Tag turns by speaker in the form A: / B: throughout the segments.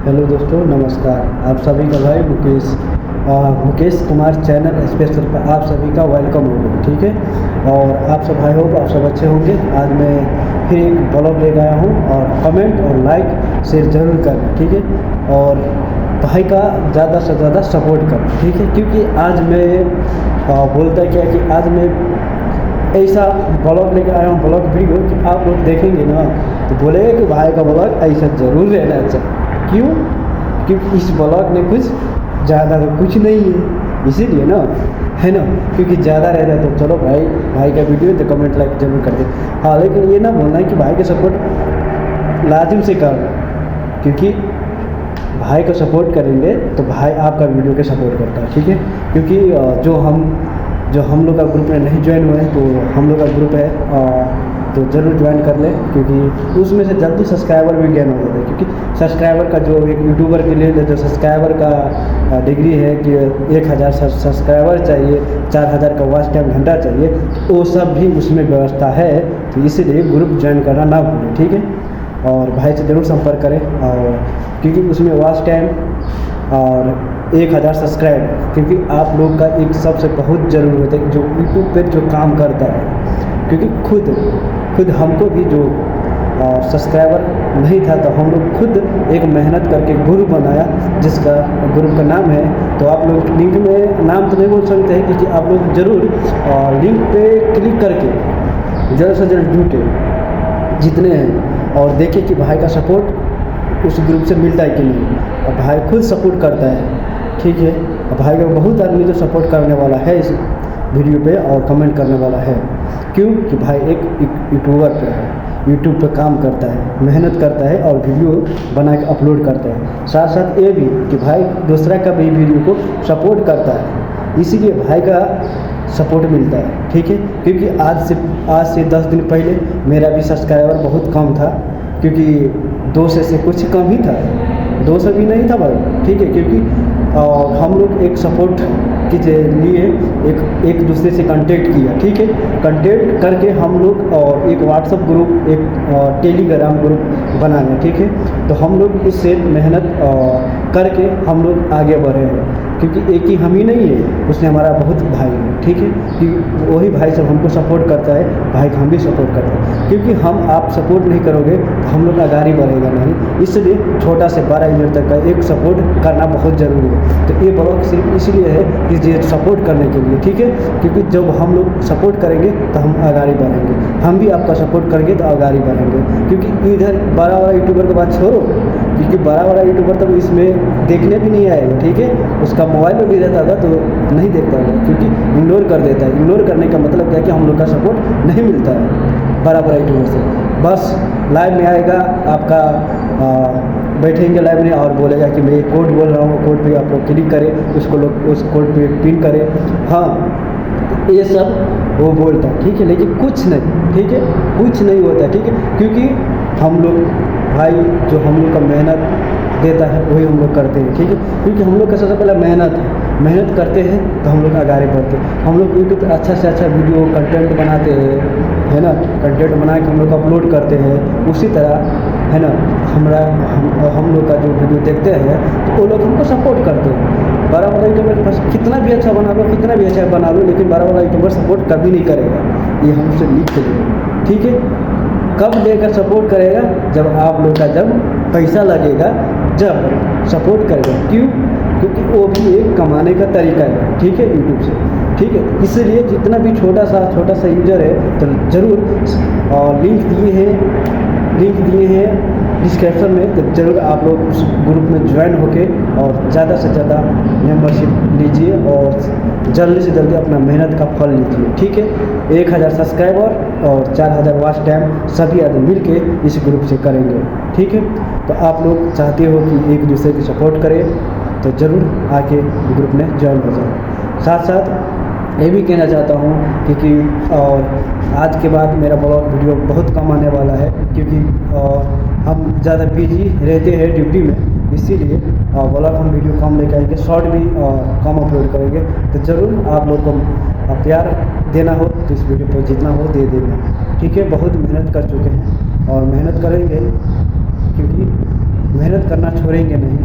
A: Hello दोस्तों, नमस्कार। आप सभी का भाई मुकेश कुमार चैनल स्पेशल पर आप सभी का वेलकम होगा। ठीक है, और आप सब भाई होगा, आप सब अच्छे होंगे। आज मैं फिर एक ब्लॉग लेकर आया हूँ और कमेंट और लाइक शेयर ज़रूर करना। ठीक है, और भाई का ज़्यादा से ज़्यादा सपोर्ट करना। ठीक है, क्योंकि आज मैं बोलता क्या कि आज मैं ऐसा ब्लॉग लेकर आया हूँ, ब्लॉग वीडियो कि आप लोग देखेंगे ना तो बोलेगा कि भाई का ब्लॉग ऐसा ज़रूर रहना चाहिए। क्यों? क्योंकि इस ब्लॉग में कुछ ज़्यादा तो कुछ नहीं है, इसीलिए ना, है ना। क्योंकि ज़्यादा रह रहा है तो चलो भाई का वीडियो तो कमेंट लाइक जरूर कर दे। हाँ, लेकिन ये ना बोलना है कि भाई का सपोर्ट लाजिम से कर, क्योंकि भाई को सपोर्ट करेंगे तो भाई आपका वीडियो के सपोर्ट करता है। ठीक है, क्योंकि जो हम लोग का ग्रुप में नहीं ज्वाइन हुए हैं तो हम लोग का ग्रुप है तो ज़रूर ज्वाइन कर लें, क्योंकि उसमें से जल्दी सब्सक्राइबर भी गेन हो जाता है। क्योंकि सब्सक्राइबर का जो एक यूट्यूबर के लिए जो सब्सक्राइबर का डिग्री है कि 1000 सब्सक्राइबर चाहिए, 4000 का वॉच टाइम घंटा चाहिए, वो सब भी उसमें व्यवस्था है। तो इसीलिए ग्रुप ज्वाइन करना ना भूलें। ठीक है, और भाई से ज़रूर संपर्क करें, और क्योंकि उसमें वॉच टाइम और 1000 सब्सक्राइब, क्योंकि आप लोग का एक सबसे बहुत ज़रूरी होता है जो यूट्यूब पे जो काम करता है। क्योंकि खुद हमको भी जो सब्सक्राइबर नहीं था तो हम लोग खुद एक मेहनत करके ग्रुप बनाया, जिसका ग्रुप का नाम है, तो आप लोग लिंक में नाम तो नहीं बोल सकते हैं, क्योंकि आप लोग ज़रूर लिंक पे क्लिक करके जल्द से जल्द जुटे जितने हैं, और देखें कि भाई का सपोर्ट उस ग्रुप से मिलता है कि नहीं। और भाई खुद सपोर्ट करता है। ठीक है, और भाई का बहुत आदमी तो सपोर्ट करने वाला है इस वीडियो पे और कमेंट करने वाला है। क्यों? कि भाई एक यूट्यूबर पे है, यूट्यूब पे काम करता है, मेहनत करता है और वीडियो बना के अपलोड करता है। साथ साथ ये भी कि भाई दूसरा का भी वीडियो को सपोर्ट करता है, इसीलिए भाई का सपोर्ट मिलता है। ठीक है, क्योंकि आज से 10 दिन पहले मेरा भी सब्सक्राइबर बहुत कम था, क्योंकि 200 से कुछ कम ही था, 200 भी नहीं था भाई। ठीक है, क्योंकि हम लोग एक सपोर्ट के लिए एक दूसरे से कांटेक्ट किया। ठीक है, कांटेक्ट करके हम लोग और एक व्हाट्सएप ग्रुप, एक टेलीग्राम ग्रुप बनाया। ठीक है, तो हम लोग इससे मेहनत करके हम लोग आगे बढ़े हैं, क्योंकि एक ही हम ही नहीं है, उसने हमारा बहुत भाई है। ठीक है, कि वही भाई सब हमको सपोर्ट करता है, भाई को हम भी सपोर्ट करते हैं। क्योंकि आप सपोर्ट नहीं करोगे तो हम लोग आगे बढ़ेगा नहीं, इसलिए छोटा से बड़ा यूजर तक का एक सपोर्ट करना बहुत ज़रूरी है। तो ये ब्लॉग सिर्फ इसलिए है कि ये सपोर्ट करने के लिए। ठीक है, क्योंकि जब हम लोग सपोर्ट करेंगे तो हम आगे बढ़ेंगे, हम भी आपका सपोर्ट करेंगे तो आगे बढ़ेंगे। क्योंकि इधर बड़ा यूट्यूबर की बात छोड़ो, क्योंकि बड़ा यूट्यूबर तो इसमें देखने भी नहीं आएगा। ठीक है, उसका मोबाइल में भी रहता था तो नहीं देखता होगा, क्योंकि इग्नोर कर देता है। इग्नोर करने का मतलब क्या है कि हम लोग का सपोर्ट नहीं मिलता है बड़ा यूट्यूबर से। बस लाइव में आएगा, आपका बैठेंगे लाइव में और बोलेगा कि मैं ये कोड बोल रहा हूँ, कोड पे आप लोग क्लिक करें, उसको लोग उस कोड पे पिन करें। हाँ, ये सब वो बोलता है। ठीक है, लेकिन कुछ नहीं, ठीक है, कुछ नहीं होता है। ठीक है, क्योंकि हम लोग भाई जो हम लोग का मेहनत देता है वही हम लोग करते हैं। ठीक है, क्योंकि हम लोग का सबसे पहले मेहनत करते हैं तो हम लोग आगे बढ़ते हैं। हम लोग यूट्यूब पे अच्छा से अच्छा वीडियो कंटेंट बनाते हैं, है ना, कंटेंट बना के हम लोग अपलोड करते हैं। उसी तरह, है ना, हम लोग का जो वीडियो देखते हैं तो वो लोग हमको सपोर्ट करते हैं। बड़ा यूट्यूबर बस कितना भी अच्छा बना लो, कितना भी अच्छा बना लो, लेकिन बड़ा यूट्यूबर सपोर्ट कभी नहीं करेगा, ये हमसे लिख के देगा। ठीक है, कब देकर सपोर्ट करेगा? जब आप लोग का जब पैसा लगेगा, जब सपोर्ट करेगा। क्यों? क्योंकि वो भी एक कमाने का तरीका है। ठीक है, यूट्यूब से। ठीक है, इसलिए जितना भी छोटा सा यूजर है तो ज़रूर लिंक दिए हैं डिस्क्रिप्शन में, तो ज़रूर आप लोग उस ग्रुप में ज्वाइन होके और ज़्यादा से ज़्यादा मेंबरशिप लीजिए और जल्दी से जल्दी अपना मेहनत का फल लीजिए। ठीक है, 1000 सब्सक्राइबर और 4000 वॉच टाइम सभी आदमी मिल के इस ग्रुप से करेंगे। ठीक है, तो आप लोग चाहते हो कि एक दूसरे की सपोर्ट करें तो ज़रूर आके ग्रुप में ज्वाइन हो जाए। साथ साथ ये भी कहना चाहता हूँ क्योंकि और आज के बाद मेरा ब्लॉग वीडियो बहुत कम आने वाला है, क्योंकि हम ज़्यादा बिजी रहते हैं ड्यूटी में, इसीलिए ब्लॉग हम वीडियो कम लेकर आएंगे, शॉर्ट भी कम अपलोड करेंगे। तो ज़रूर आप लोग को प्यार देना हो तो इस वीडियो पर जितना हो दे देना। ठीक है, बहुत मेहनत कर चुके हैं और मेहनत करेंगे, क्योंकि मेहनत करना छोड़ेंगे नहीं,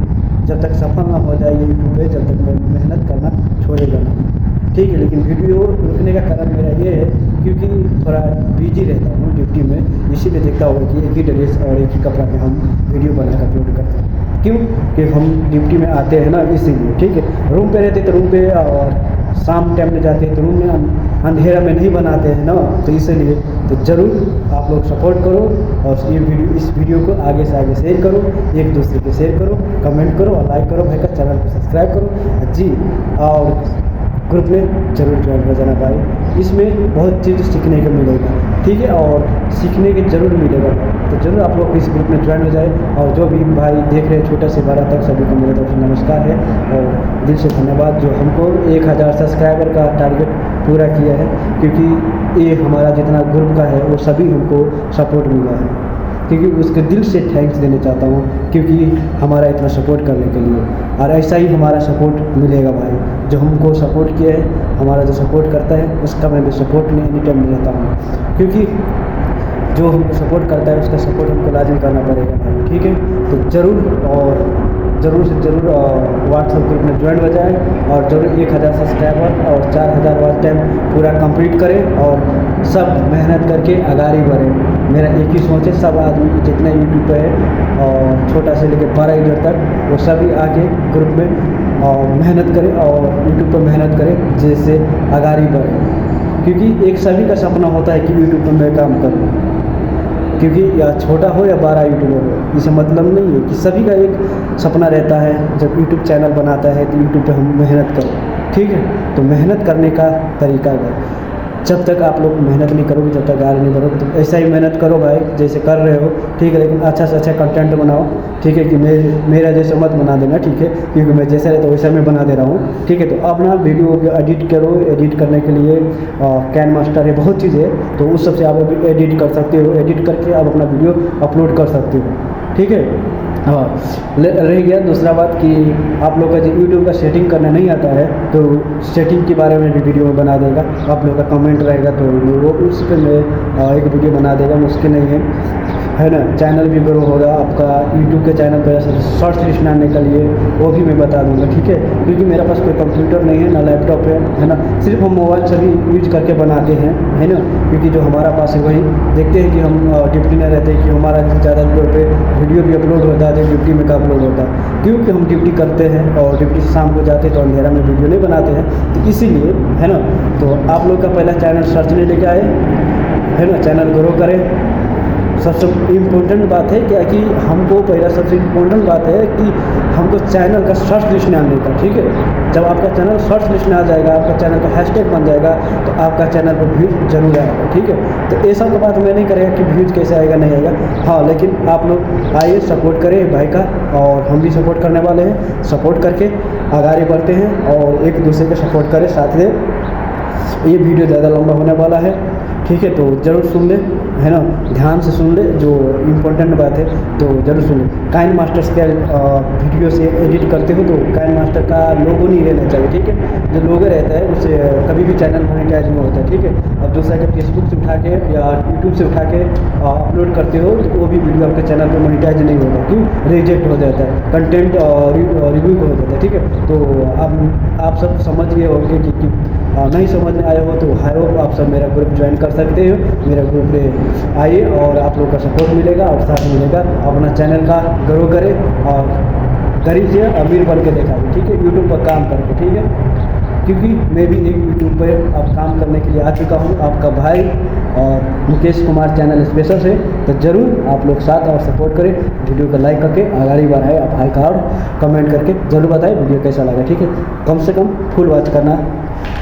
A: जब तक सफल ना हो जाए ये यूट्यूब पे, जब तक मैं मेहनत करना छोड़ेगा नहीं, ठीक है। लेकिन वीडियो रुकने का कारण मेरा ये है क्योंकि थोड़ा बिजी रहता हूँ ड्यूटी में, इसीलिए देखता होगा कि एक ही ड्रेस और एक ही कपड़ा में हम वीडियो बना कर अपलोड करते हैं। क्यों कि हम ड्यूटी में आते हैं ना, इसीलिए, ठीक है। रूम पे रहते तो रूम पे, और शाम टाइम में जाते हैं तो रूम में अंधेरा में नहीं बनाते हैं ना, तो इसलिए तो ज़रूर आप लोग सपोर्ट करो और इस वीडियो को आगे से आगे शेयर करो, एक दूसरे को शेयर करो, कमेंट करो और लाइक करो, भाई का चैनल को सब्सक्राइब करो जी, और ग्रुप में ज़रूर ज्वाइन हो जाना भाई, इसमें बहुत चीज़ सीखने को मिलेगा, ठीक है, और सीखने के ज़रूर मिलेगा। तो ज़रूर आप लोग इस ग्रुप में ज्वाइन हो जाए, और जो भी भाई देख रहे हैं छोटे से बड़ा तक सभी को मेरे तरफ से नमस्कार है और दिल से धन्यवाद जो हमको 1000 सब्सक्राइबर का टारगेट पूरा किया है, क्योंकि ये हमारा जितना ग्रुप का है वो सभी हमको सपोर्ट मिला है, क्योंकि उसके दिल से थैंक्स देना चाहता हूँ, क्योंकि हमारा इतना सपोर्ट करने के लिए, और ऐसा ही हमारा सपोर्ट मिलेगा भाई, जो हमको सपोर्ट किया है, हमारा जो सपोर्ट करता है उसका मैं भी सपोर्ट में एनी टाइम रहता हूँ, क्योंकि जो हमको सपोर्ट करता है उसका सपोर्ट हमको लाजिम करना पड़ेगा भाई, ठीक है। तो ज़रूर से ज़रूर व्हाट्सएप ग्रुप में ज्वाइन हो जाए, और ज़रूर 1000 सब्सक्राइबर और 4000 वॉच टाइम पूरा कंप्लीट करें, और सब मेहनत करके आगाड़ी बढ़ें। मेरा एक ही सोच है, सब आदमी जितने यूट्यूब पे है और छोटा से लेकर बड़ा यूट्यूब तक, वो सभी आगे ग्रुप में और मेहनत करें और यूट्यूब पर मेहनत करें, जैसे आगाड़ी बढ़े, क्योंकि एक सभी का सपना होता है कि यूट्यूब पर मैं काम करूँ, क्योंकि या छोटा हो या बड़ा यूट्यूबर हो, इसे मतलब नहीं है कि सभी का एक सपना रहता है जब यूट्यूब चैनल बनाता है तो यूट्यूब पे हम मेहनत करें, ठीक है। तो मेहनत करने का तरीका है, जब तक आप लोग मेहनत नहीं करोगे तब तक आगे नहीं बढ़ोगे, तो ऐसा ही मेहनत करो भाई जैसे कर रहे हो, ठीक है, लेकिन अच्छा से अच्छा कंटेंट बनाओ, ठीक है, कि मेरा जैसे मत बना देना, ठीक है, क्योंकि मैं जैसा रहता वैसा मैं बना दे रहा हूँ, ठीक है। तो अपना वीडियो एडिट करो, एडिट करने के लिए कैन मास्टर है, बहुत चीज़ है, तो उस सबसे आप एडिट कर सकते हो, एडिट करके आप अपना वीडियो अपलोड कर सकते हो, ठीक है। हाँ, रह गया दूसरा बात कि आप लोग का जो यूट्यूब का सेटिंग करना नहीं आता है, तो सेटिंग के बारे में भी वीडियो में बना देगा, आप लोग का कमेंट रहेगा तो वो उस पर मैं एक वीडियो बना देगा, मुश्किल नहीं है ना। चैनल भी ग्रो होगा आपका, यूट्यूब के चैनल पर शॉर्ट्स लिस्ट आने के लिए वो भी मैं बता दूंगा, ठीक है, क्योंकि मेरे पास कोई कंप्यूटर नहीं है ना लैपटॉप है ना, सिर्फ हम मोबाइल से भी यूज करके बनाते हैं, है ना, क्योंकि जो हमारा पास है वही देखते हैं कि हम ड्यूटी में रहते हैं कि हमारा ज़्यादा पे वीडियो भी अपलोड होता है, ड्यूटी में का अपलोड होता है, क्योंकि हम ड्यूटी करते हैं और ड्यूटी से शाम को जाते हैं तो अंधेरा में वीडियो नहीं बनाते हैं, तो इसीलिए, है ना। तो आप लोग का पहला चैनल सर्च नहीं लेके आए, है ना, चैनल ग्रो करें। सबसे इम्पोर्टेंट बात है क्या कि हमको पहला सबसे इम्पोर्टेंट बात है कि हमको चैनल का सर्च लिस्ट में आने का, ठीक है। जब आपका चैनल सर्च लिस्ट में आ जाएगा, आपका चैनल का हैशटैग बन जाएगा, तो आपका चैनल पर व्यूज जरूर आएगा, ठीक है। तो ऐसा तो बात मैं नहीं करेगा कि व्यूज कैसे आएगा नहीं आएगा, हाँ, लेकिन आप लोग आइए सपोर्ट करें भाई का, और हम भी सपोर्ट करने वाले हैं, सपोर्ट करके आगे बढ़ते हैं और एक दूसरे को सपोर्ट करें साथ में। ये वीडियो ज़्यादा लंबा होने वाला है, ठीक है, तो ज़रूर सुन ले, है ना, ध्यान से सुन ले, जो इम्पोर्टेंट बात है तो ज़रूर सुन ले। काइन मास्टर का वीडियो से एडिट करते हो तो काइन मास्टर का लोगो नहीं रहना चाहिए, ठीक है, जो लोगो रहता है उससे कभी भी चैनल मोनेटाइज नहीं होता है, ठीक है। अब दूसरा अगर फेसबुक से उठा के या यूट्यूब से उठा के अपलोड करते हो तो वो भी वीडियो आपके चैनल पर मोनेटाइज नहीं होगा, क्यों, रिजेक्ट हो जाता है, कंटेंट रिव्यू हो जाता है, ठीक है। तो आप सब समझ गए होंगे कि नहीं समझ में आया हो तो आई होप आप सब मेरा ग्रुप ज्वाइन कर सकते हो, मेरा ग्रुप में आइए और आप लोग का सपोर्ट मिलेगा और साथ मिलेगा, अपना चैनल का ग्रो करें और गरीब से अमीर बन के दिखाइए, ठीक है, यूट्यूब पर काम करके, ठीक है, क्योंकि मैं भी एक यूट्यूब पर अब काम करने के लिए आ चुका हूँ, आपका भाई और मुकेश कुमार चैनल स्पेशल से। तो ज़रूर आप लोग साथ और सपोर्ट करें, वीडियो को लाइक करके आगे बढ़ाएं, आप भाई का और कमेंट करके ज़रूर बताएं वीडियो कैसा लगा, ठीक है। कम से कम फुल वॉच करना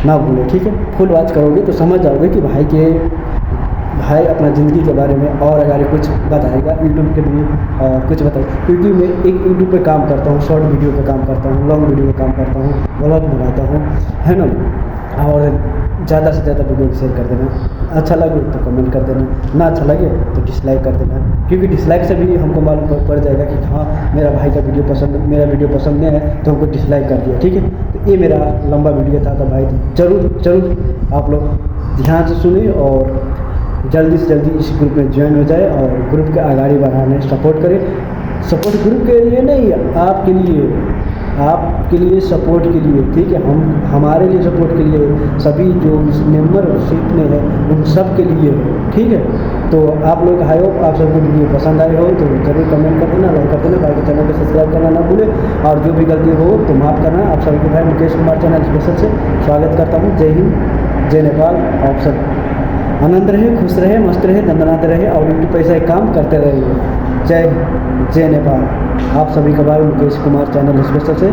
A: ना भूलें, ठीक है, फुल वॉच करोगे तो समझ जाओगे कि भाई अपना ज़िंदगी के बारे में और अगर कुछ बताएगा यूट्यूब के लिए और कुछ बताएगा, क्योंकि मैं एक यूट्यूब पे काम करता हूँ, शॉर्ट वीडियो पे काम करता हूँ, लॉन्ग वीडियो पे काम करता हूँ, व्लॉग बनाता हूँ, है ना, और ज़्यादा से ज़्यादा वीडियो को शेयर कर देना, अच्छा लगे तो कमेंट कर देना, ना अच्छा लगे तो डिसलाइक कर देना, क्योंकि डिसलाइक से भी हमको मालूम पड़ जाएगा कि हाँ मेरा भाई का वीडियो पसंद, मेरा वीडियो पसंद नहीं है तो हमको डिसलाइक कर दिया, ठीक है। तो ये मेरा लंबा वीडियो था, तो भाई ज़रूर आप लोग ध्यान से सुने और जल्दी से जल्दी इस ग्रुप में ज्वाइन हो जाए और ग्रुप के आगे बढ़ाने सपोर्ट करें। सपोर्ट ग्रुप के लिए नहीं, आपके लिए सपोर्ट के लिए, ठीक है। हम हमारे लिए सपोर्ट के लिए, सभी जो इस मेंबरशिप में है उन सब के लिए, ठीक है। तो आप लोग आई होप आप सबको वीडियो पसंद आए हो तो जरूर कमेंट कर देना, लाइक कर देना, भाई के चैनल को सब्सक्राइब करना ना भूले, और जो भी गलती हो तो माफ़ करना। आप सभी को भाई मुकेश कुमार चैनल स्पेशल से स्वागत करता हूँ। जय हिंद, जय नेपाल। आप सब आनंद रहे, खुश रहे, मस्त रहे, दंदनाते रहे और यूट्यूब पैसा एक काम करते रहिए। जय हिंद, जय नेपाल। आप सभी का भाई मुकेश कुमार चैनल स्पेशल से